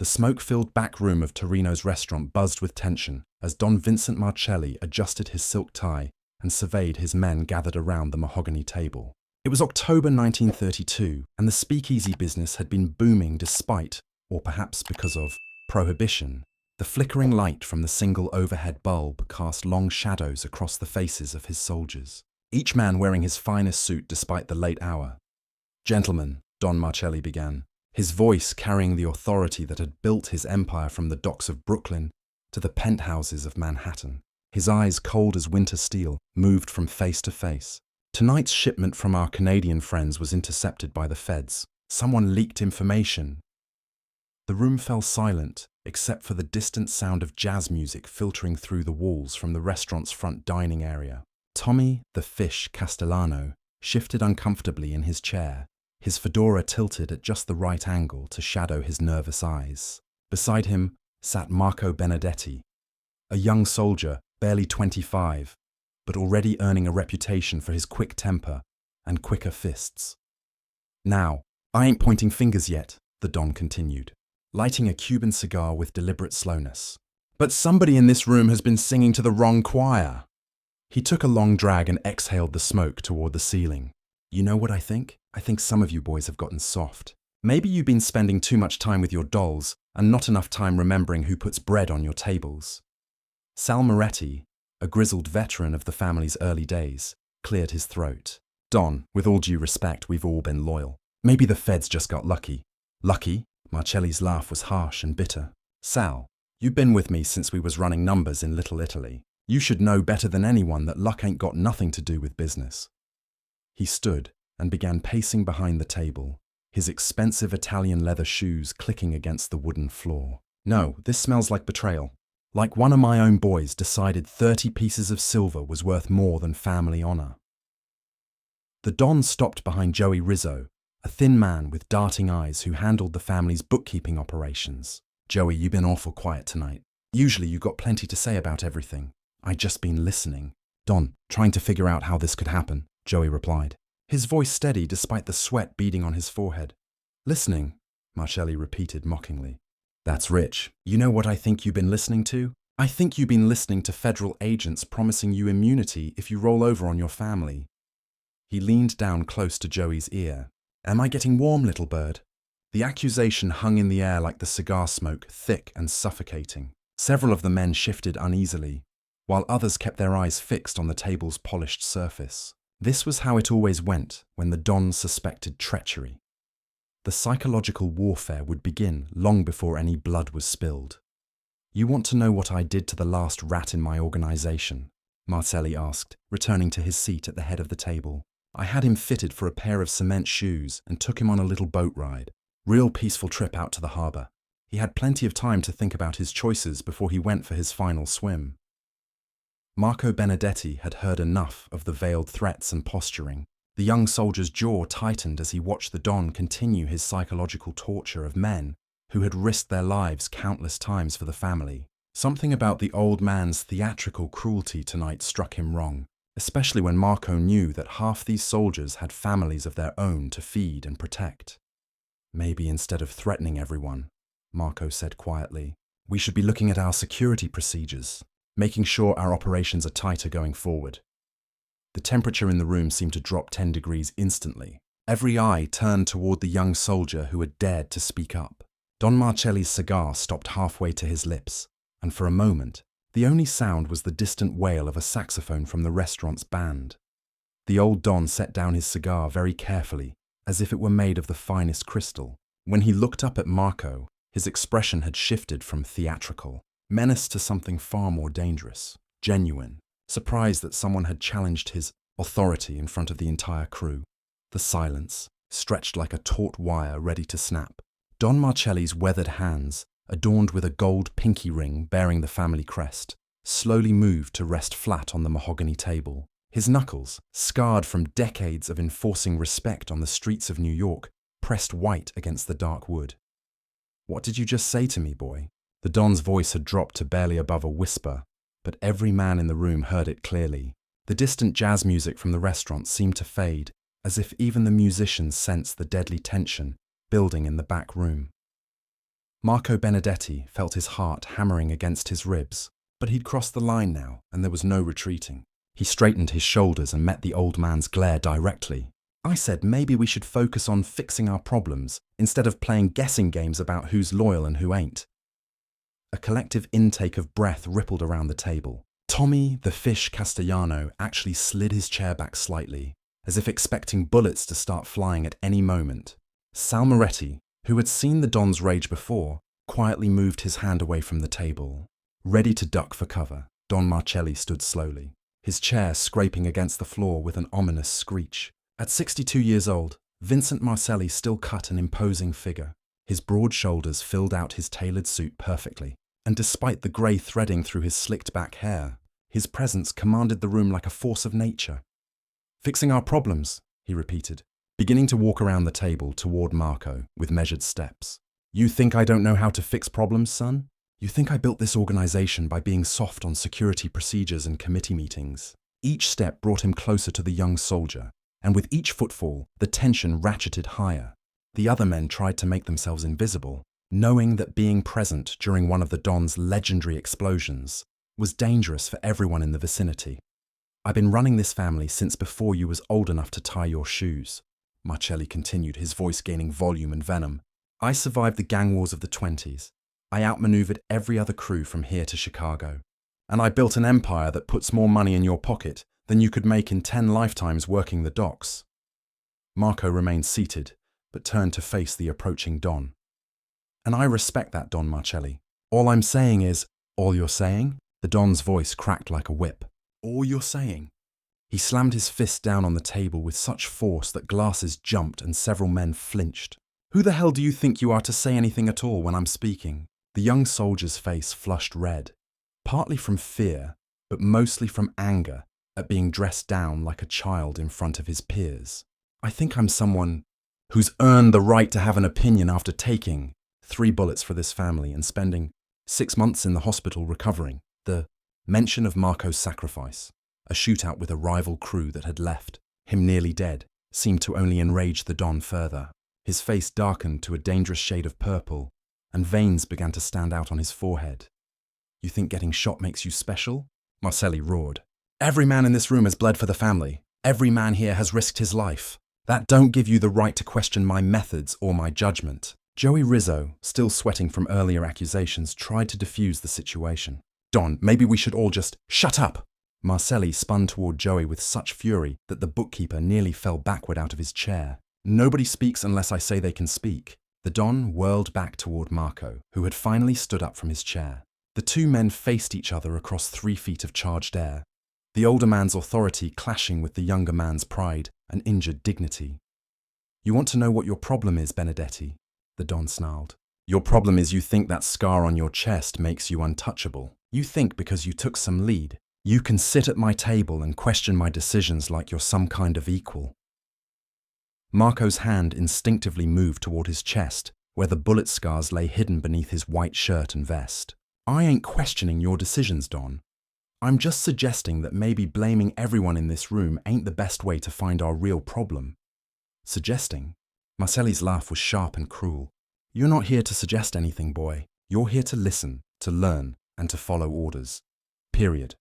The smoke-filled back room of Torrino's restaurant buzzed with tension as Don Vincent Marcelli adjusted his silk tie and surveyed his men gathered around the mahogany table. It was October 1932, and the speakeasy business had been booming despite, or perhaps because of, Prohibition. The flickering light from the single overhead bulb cast long shadows across the faces of his soldiers, each man wearing his finest suit despite the late hour. "Gentlemen," Don Marcelli began, his voice carrying the authority that had built his empire from the docks of Brooklyn to the penthouses of Manhattan. His eyes, cold as winter steel, moved from face to face. "Tonight's shipment from our Canadian friends was intercepted by the feds. Someone leaked information." The room fell silent, except for the distant sound of jazz music filtering through the walls from the restaurant's front dining area. Tommy, the fish Castellano, shifted uncomfortably in his chair, his fedora tilted at just the right angle to shadow his nervous eyes. Beside him sat Marco Benedetti, a young soldier, barely 25, but already earning a reputation for his quick temper and quicker fists. "Now, I ain't pointing fingers yet," the Don continued, lighting a Cuban cigar with deliberate slowness. "But somebody in this room has been singing to the wrong choir." He took a long drag and exhaled the smoke toward the ceiling. "You know what I think? I think some of you boys have gotten soft. Maybe you've been spending too much time with your dolls and not enough time remembering who puts bread on your tables." Sal Moretti, a grizzled veteran of the family's early days, cleared his throat. "Don, with all due respect, we've all been loyal. Maybe the feds just got lucky." "Lucky?" Marcelli's laugh was harsh and bitter. "Sal, you've been with me since we was running numbers in Little Italy. You should know better than anyone that luck ain't got nothing to do with business." He stood and began pacing behind the table, his expensive Italian leather shoes clicking against the wooden floor. "No, this smells like betrayal. Like one of my own boys decided 30 pieces of silver was worth more than family honor." The Don stopped behind Joey Rizzo, a thin man with darting eyes who handled the family's bookkeeping operations. "Joey, you've been awful quiet tonight. Usually you got plenty to say about everything." "I just been listening." "Don, trying to figure out how this could happen," Joey replied, his voice steady despite the sweat beading on his forehead. "Listening," Marcelli repeated mockingly. "That's rich. You know what I think you've been listening to? I think you've been listening to federal agents promising you immunity if you roll over on your family." He leaned down close to Joey's ear. "Am I getting warm, little bird?" The accusation hung in the air like the cigar smoke, thick and suffocating. Several of the men shifted uneasily, while others kept their eyes fixed on the table's polished surface. This was how it always went when the Don suspected treachery. The psychological warfare would begin long before any blood was spilled. "You want to know what I did to the last rat in my organization?" Marcelli asked, returning to his seat at the head of the table. "I had him fitted for a pair of cement shoes and took him on a little boat ride. Real peaceful trip out to the harbor. He had plenty of time to think about his choices before he went for his final swim." Marco Benedetti had heard enough of the veiled threats and posturing. The young soldier's jaw tightened as he watched the Don continue his psychological torture of men who had risked their lives countless times for the family. Something about the old man's theatrical cruelty tonight struck him wrong, especially when Marco knew that half these soldiers had families of their own to feed and protect. "Maybe instead of threatening everyone," Marco said quietly, "we should be looking at our security procedures, making sure our operations are tighter going forward." The temperature in the room seemed to drop 10 degrees instantly. Every eye turned toward the young soldier who had dared to speak up. Don Marcelli's cigar stopped halfway to his lips, and for a moment, the only sound was the distant wail of a saxophone from the restaurant's band. The old Don set down his cigar very carefully, as if it were made of the finest crystal. When he looked up at Marco, his expression had shifted from theatrical menace to something far more dangerous, genuine, surprised that someone had challenged his authority in front of the entire crew. The silence, stretched like a taut wire ready to snap. Don Marcelli's weathered hands, adorned with a gold pinky ring bearing the family crest, slowly moved to rest flat on the mahogany table. His knuckles, scarred from decades of enforcing respect on the streets of New York, pressed white against the dark wood. "What did you just say to me, boy?" The Don's voice had dropped to barely above a whisper, but every man in the room heard it clearly. The distant jazz music from the restaurant seemed to fade, as if even the musicians sensed the deadly tension building in the back room. Marco Benedetti felt his heart hammering against his ribs, but he'd crossed the line now, and there was no retreating. He straightened his shoulders and met the old man's glare directly. I said maybe we should focus on fixing our problems instead of playing guessing games about who's loyal and who ain't. A collective intake of breath rippled around the table. Tommy, the fish Castellano, actually slid his chair back slightly, as if expecting bullets to start flying at any moment. Sal Moretti, who had seen the Don's rage before, quietly moved his hand away from the table. Ready to duck for cover, Don Marcelli stood slowly, his chair scraping against the floor with an ominous screech. At 62 years old, Vincent Marcelli still cut an imposing figure. His broad shoulders filled out his tailored suit perfectly, and despite the grey threading through his slicked-back hair, his presence commanded the room like a force of nature. "Fixing our problems," he repeated, beginning to walk around the table toward Marco with measured steps. "You think I don't know how to fix problems, son? You think I built this organization by being soft on security procedures and committee meetings?" Each step brought him closer to the young soldier, and with each footfall, the tension ratcheted higher. The other men tried to make themselves invisible, knowing that being present during one of the Don's legendary explosions was dangerous for everyone in the vicinity. "I've been running this family since before you was old enough to tie your shoes," Marcelli continued, his voice gaining volume and venom. "I survived the gang wars of the 20s. I outmaneuvered every other crew from here to Chicago. And I built an empire that puts more money in your pocket than you could make in 10 lifetimes working the docks." Marco remained seated, but turned to face the approaching Don. "And I respect that, Don Marcelli. All I'm saying is—" "All you're saying?" The Don's voice cracked like a whip. "All you're saying?" He slammed his fist down on the table with such force that glasses jumped and several men flinched. "Who the hell do you think you are to say anything at all when I'm speaking?" The young soldier's face flushed red, partly from fear, but mostly from anger at being dressed down like a child in front of his peers. "I think I'm someone who's earned the right to have an opinion after taking 3 bullets for this family and spending 6 months in the hospital recovering." The mention of Marco's sacrifice, a shootout with a rival crew that had left him nearly dead, seemed to only enrage the Don further. His face darkened to a dangerous shade of purple, and veins began to stand out on his forehead. "You think getting shot makes you special?" Marcelli roared. "Every man in this room has bled for the family. Every man here has risked his life. That don't give you the right to question my methods or my judgment." Joey Rizzo, still sweating from earlier accusations, tried to defuse the situation. "Don, maybe we should all just—" "Shut up!" Marcelli spun toward Joey with such fury that the bookkeeper nearly fell backward out of his chair. "Nobody speaks unless I say they can speak." The Don whirled back toward Marco, who had finally stood up from his chair. The two men faced each other across 3 feet of charged air, the older man's authority clashing with the younger man's pride and injured dignity. "You want to know what your problem is, Benedetti?" the Don snarled. "Your problem is you think that scar on your chest makes you untouchable. You think because you took some lead, you can sit at my table and question my decisions like you're some kind of equal." Marco's hand instinctively moved toward his chest, where the bullet scars lay hidden beneath his white shirt and vest. "I ain't questioning your decisions, Don. I'm just suggesting that maybe blaming everyone in this room ain't the best way to find our real problem." "Suggesting?" Marcelli's laugh was sharp and cruel. "You're not here to suggest anything, boy. You're here to listen, to learn, and to follow orders. Period."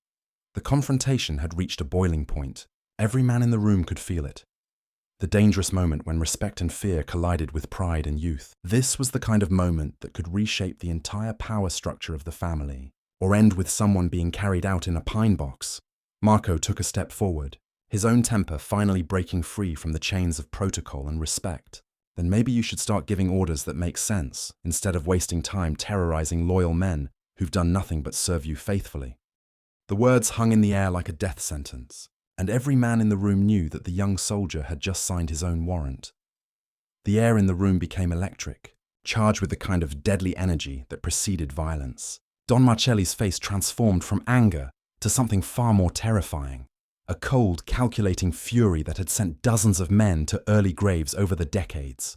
The confrontation had reached a boiling point. Every man in the room could feel it. The dangerous moment when respect and fear collided with pride and youth. This was the kind of moment that could reshape the entire power structure of the family, or end with someone being carried out in a pine box. Marco took a step forward, his own temper finally breaking free from the chains of protocol and respect. "Then maybe you should start giving orders that make sense, instead of wasting time terrorizing loyal men who've done nothing but serve you faithfully." The words hung in the air like a death sentence, and every man in the room knew that the young soldier had just signed his own warrant. The air in the room became electric, charged with the kind of deadly energy that preceded violence. Don Marcelli's face transformed from anger to something far more terrifying, a cold, calculating fury that had sent dozens of men to early graves over the decades.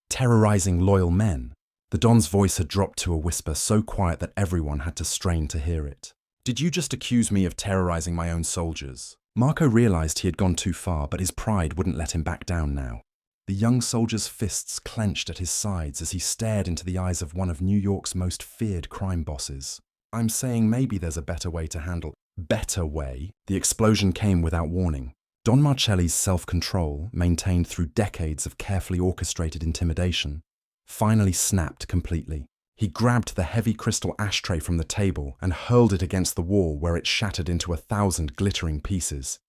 Terrorizing loyal men. The Don's voice had dropped to a whisper so quiet that everyone had to strain to hear it. "Did you just accuse me of terrorizing my own soldiers?" Marco realized he had gone too far, but his pride wouldn't let him back down now. The young soldier's fists clenched at his sides as he stared into the eyes of one of New York's most feared crime bosses. I'm saying maybe there's a better way to handle. Better way? The explosion came without warning. Don Marcelli's self-control, maintained through decades of carefully orchestrated intimidation, finally snapped completely. He grabbed the heavy crystal ashtray from the table and hurled it against the wall where it shattered into 1,000 glittering pieces.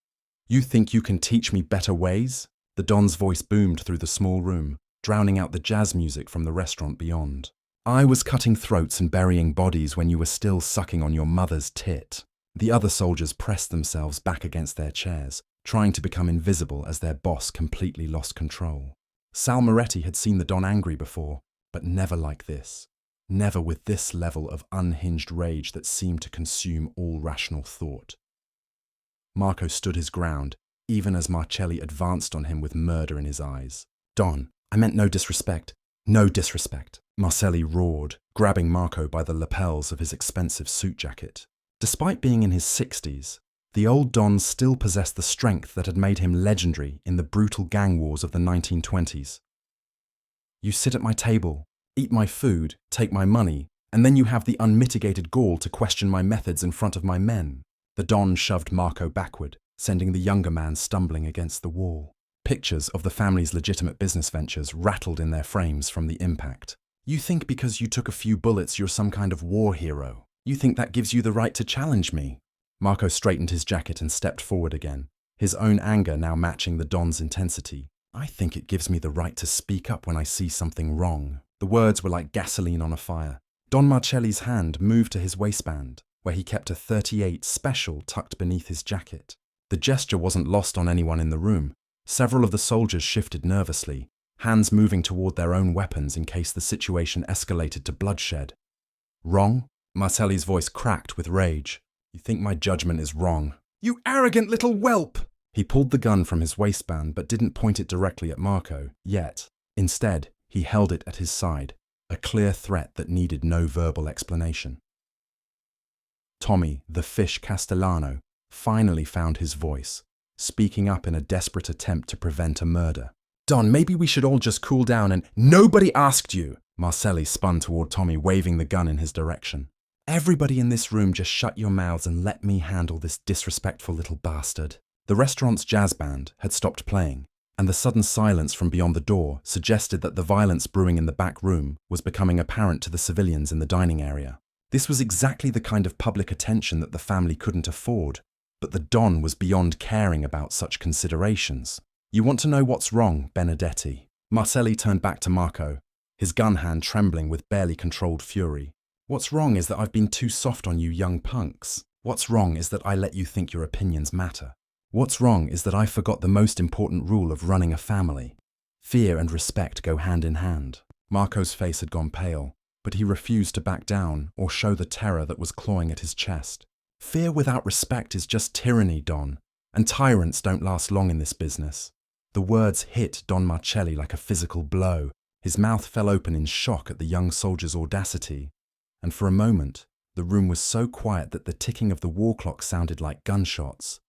You think you can teach me better ways? The Don's voice boomed through the small room, drowning out the jazz music from the restaurant beyond. I was cutting throats and burying bodies when you were still sucking on your mother's tit. The other soldiers pressed themselves back against their chairs, trying to become invisible as their boss completely lost control. Sal Moretti had seen the Don angry before, but never like this. Never with this level of unhinged rage that seemed to consume all rational thought. Marco stood his ground, even as Marcelli advanced on him with murder in his eyes. Don, I meant no disrespect. No disrespect, Marcelli roared, grabbing Marco by the lapels of his expensive suit jacket. Despite being in his 60s, the old Don still possessed the strength that had made him legendary in the brutal gang wars of the 1920s. You sit at my table, eat my food, take my money, and then you have the unmitigated gall to question my methods in front of my men. The Don shoved Marco backward, sending the younger man stumbling against the wall. Pictures of the family's legitimate business ventures rattled in their frames from the impact. You think because you took a few bullets you're some kind of war hero. You think that gives you the right to challenge me? Marco straightened his jacket and stepped forward again, his own anger now matching the Don's intensity. I think it gives me the right to speak up when I see something wrong. The words were like gasoline on a fire. Don Marcelli's hand moved to his waistband, where he kept a .38 Special tucked beneath his jacket. The gesture wasn't lost on anyone in the room. Several of the soldiers shifted nervously, hands moving toward their own weapons in case the situation escalated to bloodshed. Wrong? Marcelli's voice cracked with rage. You think my judgment is wrong? You arrogant little whelp! He pulled the gun from his waistband but didn't point it directly at Marco, yet. Instead, he held it at his side, a clear threat that needed no verbal explanation. Tommy, the fish Castellano, finally found his voice, speaking up in a desperate attempt to prevent a murder. Don, maybe we should all just cool down and— Nobody asked you! Marcelli spun toward Tommy, waving the gun in his direction. Everybody in this room just shut your mouths and let me handle this disrespectful little bastard. The restaurant's jazz band had stopped playing, and the sudden silence from beyond the door suggested that the violence brewing in the back room was becoming apparent to the civilians in the dining area. This was exactly the kind of public attention that the family couldn't afford, but the Don was beyond caring about such considerations. You want to know what's wrong, Benedetti? Marcelli turned back to Marco, his gun hand trembling with barely controlled fury. What's wrong is that I've been too soft on you young punks. What's wrong is that I let you think your opinions matter. What's wrong is that I forgot the most important rule of running a family. Fear and respect go hand in hand. Marco's face had gone pale, but he refused to back down or show the terror that was clawing at his chest. Fear without respect is just tyranny, Don, and tyrants don't last long in this business. The words hit Don Marcelli like a physical blow. His mouth fell open in shock at the young soldier's audacity, and for a moment, the room was so quiet that the ticking of the wall clock sounded like gunshots.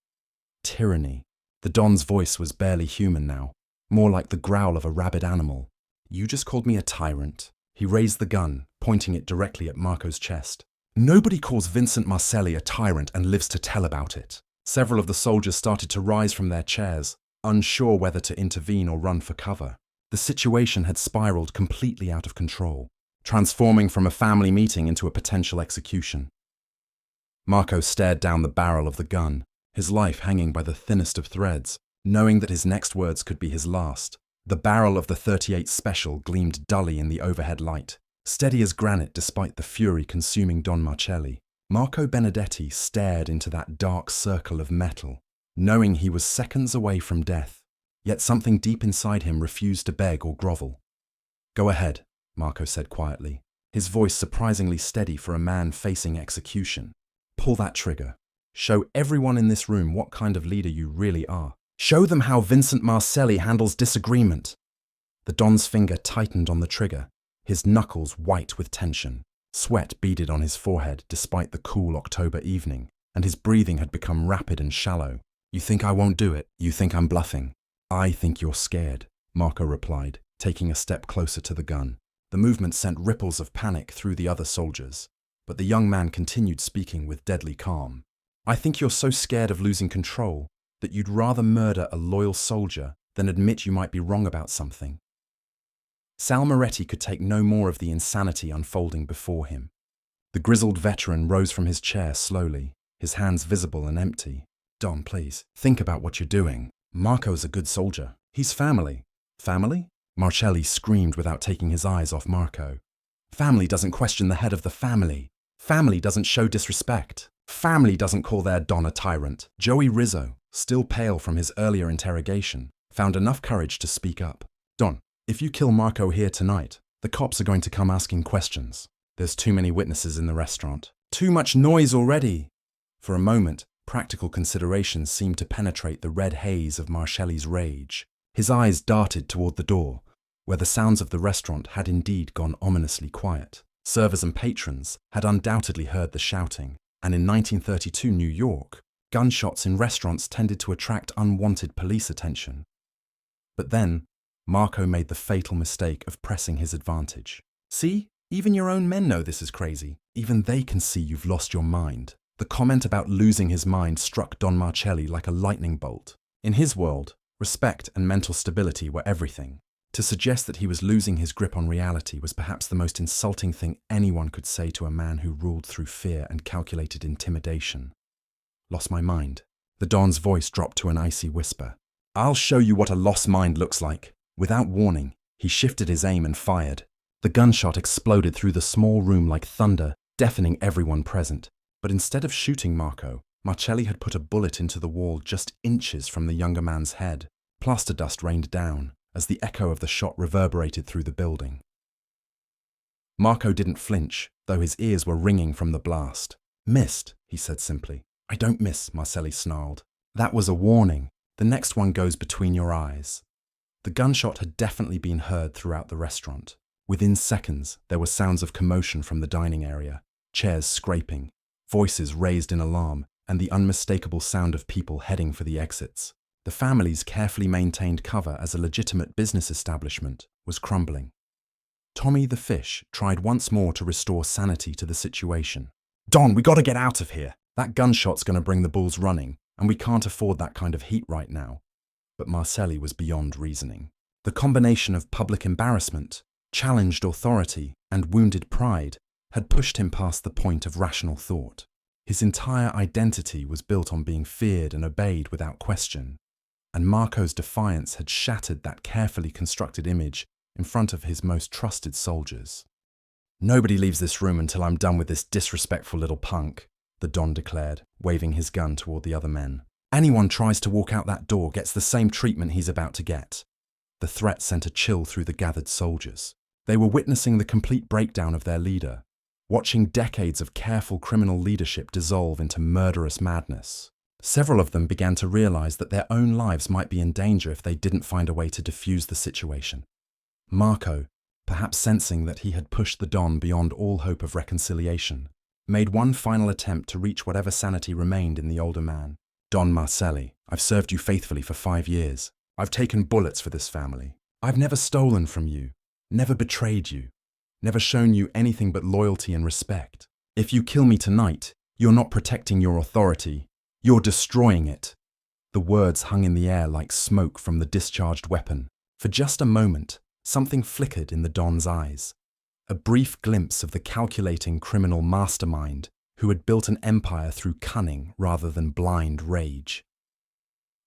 Tyranny. The Don's voice was barely human now, more like the growl of a rabid animal. You just called me a tyrant. He raised the gun, pointing it directly at Marco's chest. Nobody calls Vincent Marcelli a tyrant and lives to tell about it. Several of the soldiers started to rise from their chairs, unsure whether to intervene or run for cover. The situation had spiraled completely out of control, transforming from a family meeting into a potential execution. Marco stared down the barrel of the gun, his life hanging by the thinnest of threads, knowing that his next words could be his last. The barrel of the .38 Special gleamed dully in the overhead light, steady as granite despite the fury consuming Don Marcelli. Marco Benedetti stared into that dark circle of metal, knowing he was seconds away from death, yet something deep inside him refused to beg or grovel. Go ahead, Marco said quietly, his voice surprisingly steady for a man facing execution. Pull that trigger. Show everyone in this room what kind of leader you really are. Show them how Vincent Marcelli handles disagreement. The Don's finger tightened on the trigger, his knuckles white with tension. Sweat beaded on his forehead despite the cool October evening, and his breathing had become rapid and shallow. You think I won't do it? You think I'm bluffing? I think you're scared. Marco replied, taking a step closer to the gun. The movement sent ripples of panic through the other soldiers, but the young man continued speaking with deadly calm. I think you're so scared of losing control that you'd rather murder a loyal soldier than admit you might be wrong about something. Sal Moretti could take no more of the insanity unfolding before him. The grizzled veteran rose from his chair slowly, his hands visible and empty. Don, please, think about what you're doing. Marco's a good soldier. He's family. Family? Marcelli screamed without taking his eyes off Marco. Family doesn't question the head of the family. Family doesn't show disrespect. Family doesn't call their Don a tyrant. Joey Rizzo, still pale from his earlier interrogation, found enough courage to speak up. Don, if you kill Marco here tonight, the cops are going to come asking questions. There's too many witnesses in the restaurant. Too much noise already. For a moment, practical considerations seemed to penetrate the red haze of Marcelli's rage. His eyes darted toward the door, where the sounds of the restaurant had indeed gone ominously quiet. Servers and patrons had undoubtedly heard the shouting, and in 1932 New York, gunshots in restaurants tended to attract unwanted police attention. But then, Marco made the fatal mistake of pressing his advantage. See, even your own men know this is crazy. Even they can see you've lost your mind. The comment about losing his mind struck Don Marcelli like a lightning bolt. In his world, respect and mental stability were everything. To suggest that he was losing his grip on reality was perhaps the most insulting thing anyone could say to a man who ruled through fear and calculated intimidation. Lost my mind. The Don's voice dropped to an icy whisper. I'll show you what a lost mind looks like. Without warning, he shifted his aim and fired. The gunshot exploded through the small room like thunder, deafening everyone present. But instead of shooting Marco, Marcelli had put a bullet into the wall just inches from the younger man's head. Plaster dust rained down as the echo of the shot reverberated through the building. Marco didn't flinch, though his ears were ringing from the blast. Missed, he said simply. I don't miss, Marcelli snarled. That was a warning. The next one goes between your eyes. The gunshot had definitely been heard throughout the restaurant. Within seconds, there were sounds of commotion from the dining area, chairs scraping, voices raised in alarm, and the unmistakable sound of people heading for the exits. The family's carefully maintained cover as a legitimate business establishment was crumbling. Tommy the fish tried once more to restore sanity to the situation. Don, we gotta get out of here. That gunshot's gonna bring the bulls running, and we can't afford that kind of heat right now. But Marcelli was beyond reasoning. The combination of public embarrassment, challenged authority, and wounded pride had pushed him past the point of rational thought. His entire identity was built on being feared and obeyed without question, and Marco's defiance had shattered that carefully constructed image in front of his most trusted soldiers. Nobody leaves this room until I'm done with this disrespectful little punk, the Don declared, waving his gun toward the other men. Anyone tries to walk out that door gets the same treatment he's about to get. The threat sent a chill through the gathered soldiers. They were witnessing the complete breakdown of their leader, watching decades of careful criminal leadership dissolve into murderous madness. Several of them began to realize that their own lives might be in danger if they didn't find a way to defuse the situation. Marco, perhaps sensing that he had pushed the Don beyond all hope of reconciliation, made one final attempt to reach whatever sanity remained in the older man. Don Marcelli, I've served you faithfully for 5 years. I've taken bullets for this family. I've never stolen from you, never betrayed you, never shown you anything but loyalty and respect. If you kill me tonight, you're not protecting your authority. You're destroying it. The words hung in the air like smoke from the discharged weapon. For just a moment, something flickered in the Don's eyes. A brief glimpse of the calculating criminal mastermind who had built an empire through cunning rather than blind rage.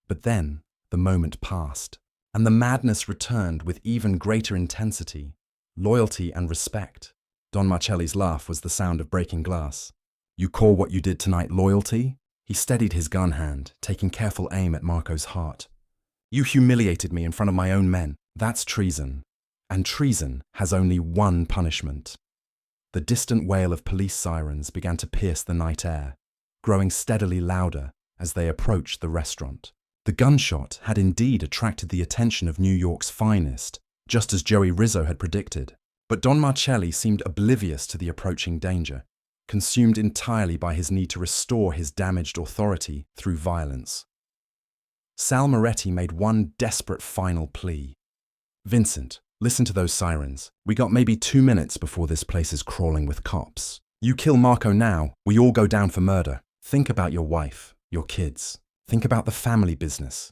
But then, the moment passed, and the madness returned with even greater intensity, loyalty and respect. Don Marcelli's laugh was the sound of breaking glass. You call what you did tonight loyalty? He steadied his gun hand, taking careful aim at Marco's heart. You humiliated me in front of my own men. That's treason. And treason has only one punishment. The distant wail of police sirens began to pierce the night air, growing steadily louder as they approached the restaurant. The gunshot had indeed attracted the attention of New York's finest, just as Joey Rizzo had predicted. But Don Marcelli seemed oblivious to the approaching danger, consumed entirely by his need to restore his damaged authority through violence. Sal Moretti made one desperate final plea. Vincent, listen to those sirens. We got maybe 2 minutes before this place is crawling with cops. You kill Marco now, we all go down for murder. Think about your wife, your kids. Think about the family business.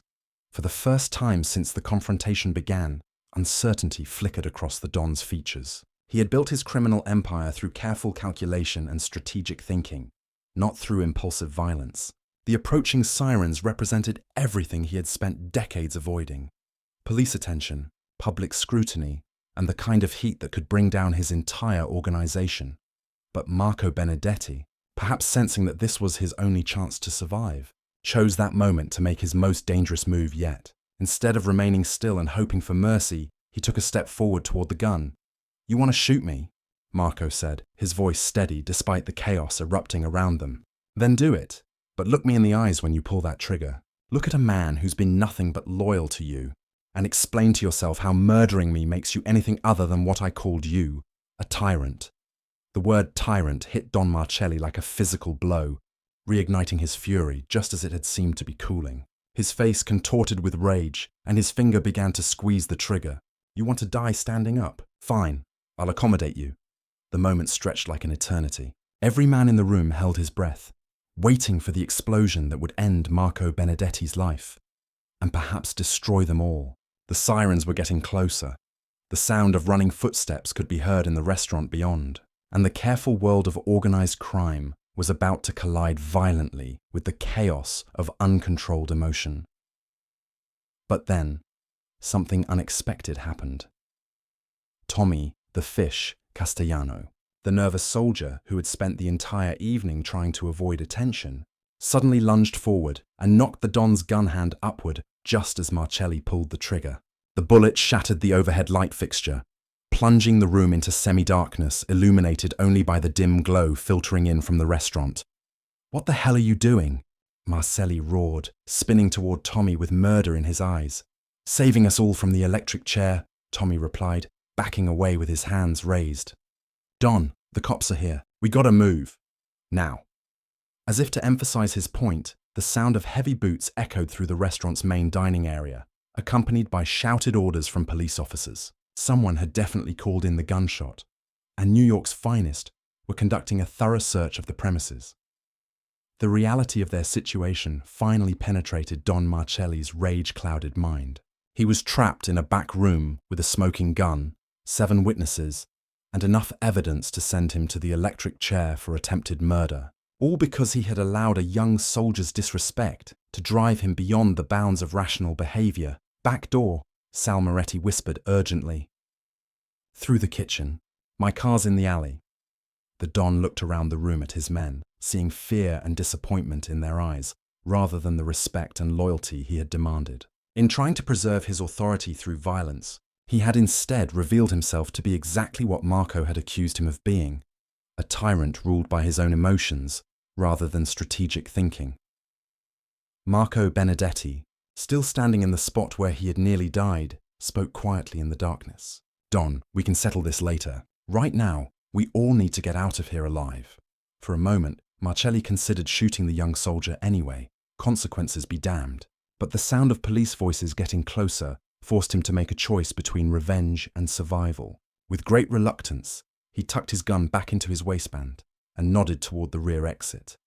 For the first time since the confrontation began, uncertainty flickered across the Don's features. He had built his criminal empire through careful calculation and strategic thinking, not through impulsive violence. The approaching sirens represented everything he had spent decades avoiding. Police attention, public scrutiny, and the kind of heat that could bring down his entire organization. But Marco Benedetti, perhaps sensing that this was his only chance to survive, chose that moment to make his most dangerous move yet. Instead of remaining still and hoping for mercy, he took a step forward toward the gun. "You want to shoot me?" Marco said, his voice steady despite the chaos erupting around them. "Then do it. But look me in the eyes when you pull that trigger. Look at a man who's been nothing but loyal to you, and explain to yourself how murdering me makes you anything other than what I called you, a tyrant." The word tyrant hit Don Marcelli like a physical blow, reigniting his fury just as it had seemed to be cooling. His face contorted with rage, and his finger began to squeeze the trigger. "You want to die standing up? Fine, I'll accommodate you." The moment stretched like an eternity. Every man in the room held his breath, waiting for the explosion that would end Marco Benedetti's life, and perhaps destroy them all. The sirens were getting closer. The sound of running footsteps could be heard in the restaurant beyond, and the careful world of organized crime was about to collide violently with the chaos of uncontrolled emotion. But then, something unexpected happened. Tommy, the fish, Castellano, the nervous soldier who had spent the entire evening trying to avoid attention, suddenly lunged forward and knocked the Don's gun hand upward just as Marcelli pulled the trigger. The bullet shattered the overhead light fixture, plunging the room into semi-darkness illuminated only by the dim glow filtering in from the restaurant. "What the hell are you doing?" Marcelli roared, spinning toward Tommy with murder in his eyes. "Saving us all from the electric chair," Tommy replied, backing away with his hands raised. "Don, the cops are here. We gotta move. Now." As if to emphasize his point, the sound of heavy boots echoed through the restaurant's main dining area, accompanied by shouted orders from police officers. Someone had definitely called in the gunshot, and New York's finest were conducting a thorough search of the premises. The reality of their situation finally penetrated Don Marcelli's rage-clouded mind. He was trapped in a back room with a smoking gun, 7 witnesses, and enough evidence to send him to the electric chair for attempted murder, all because he had allowed a young soldier's disrespect to drive him beyond the bounds of rational behavior. "Back door," Sal Moretti whispered urgently. "Through the kitchen. My car's in the alley." The Don looked around the room at his men, seeing fear and disappointment in their eyes, rather than the respect and loyalty he had demanded. In trying to preserve his authority through violence, he had instead revealed himself to be exactly what Marco had accused him of being, a tyrant ruled by his own emotions, rather than strategic thinking. Marco Benedetti, still standing in the spot where he had nearly died, spoke quietly in the darkness. "Don, we can settle this later. Right now, we all need to get out of here alive." For a moment, Marcelli considered shooting the young soldier anyway, consequences be damned. But the sound of police voices getting closer forced him to make a choice between revenge and survival. With great reluctance, he tucked his gun back into his waistband and nodded toward the rear exit.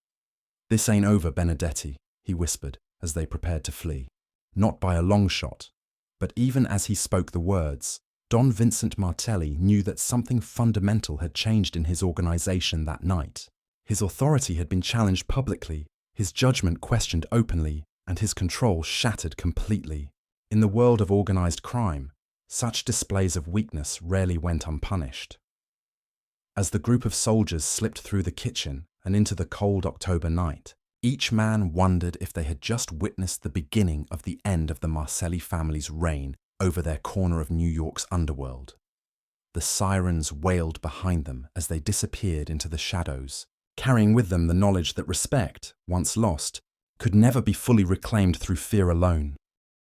"This ain't over, Benedetti," he whispered as they prepared to flee. Not by a long shot, but even as he spoke the words, Don Vincent Marcelli knew that something fundamental had changed in his organization that night. His authority had been challenged publicly, his judgment questioned openly, and his control shattered completely. In the world of organized crime, such displays of weakness rarely went unpunished. As the group of soldiers slipped through the kitchen and into the cold October night, each man wondered if they had just witnessed the beginning of the end of the Marcelli family's reign over their corner of New York's underworld. The sirens wailed behind them as they disappeared into the shadows, carrying with them the knowledge that respect, once lost, could never be fully reclaimed through fear alone.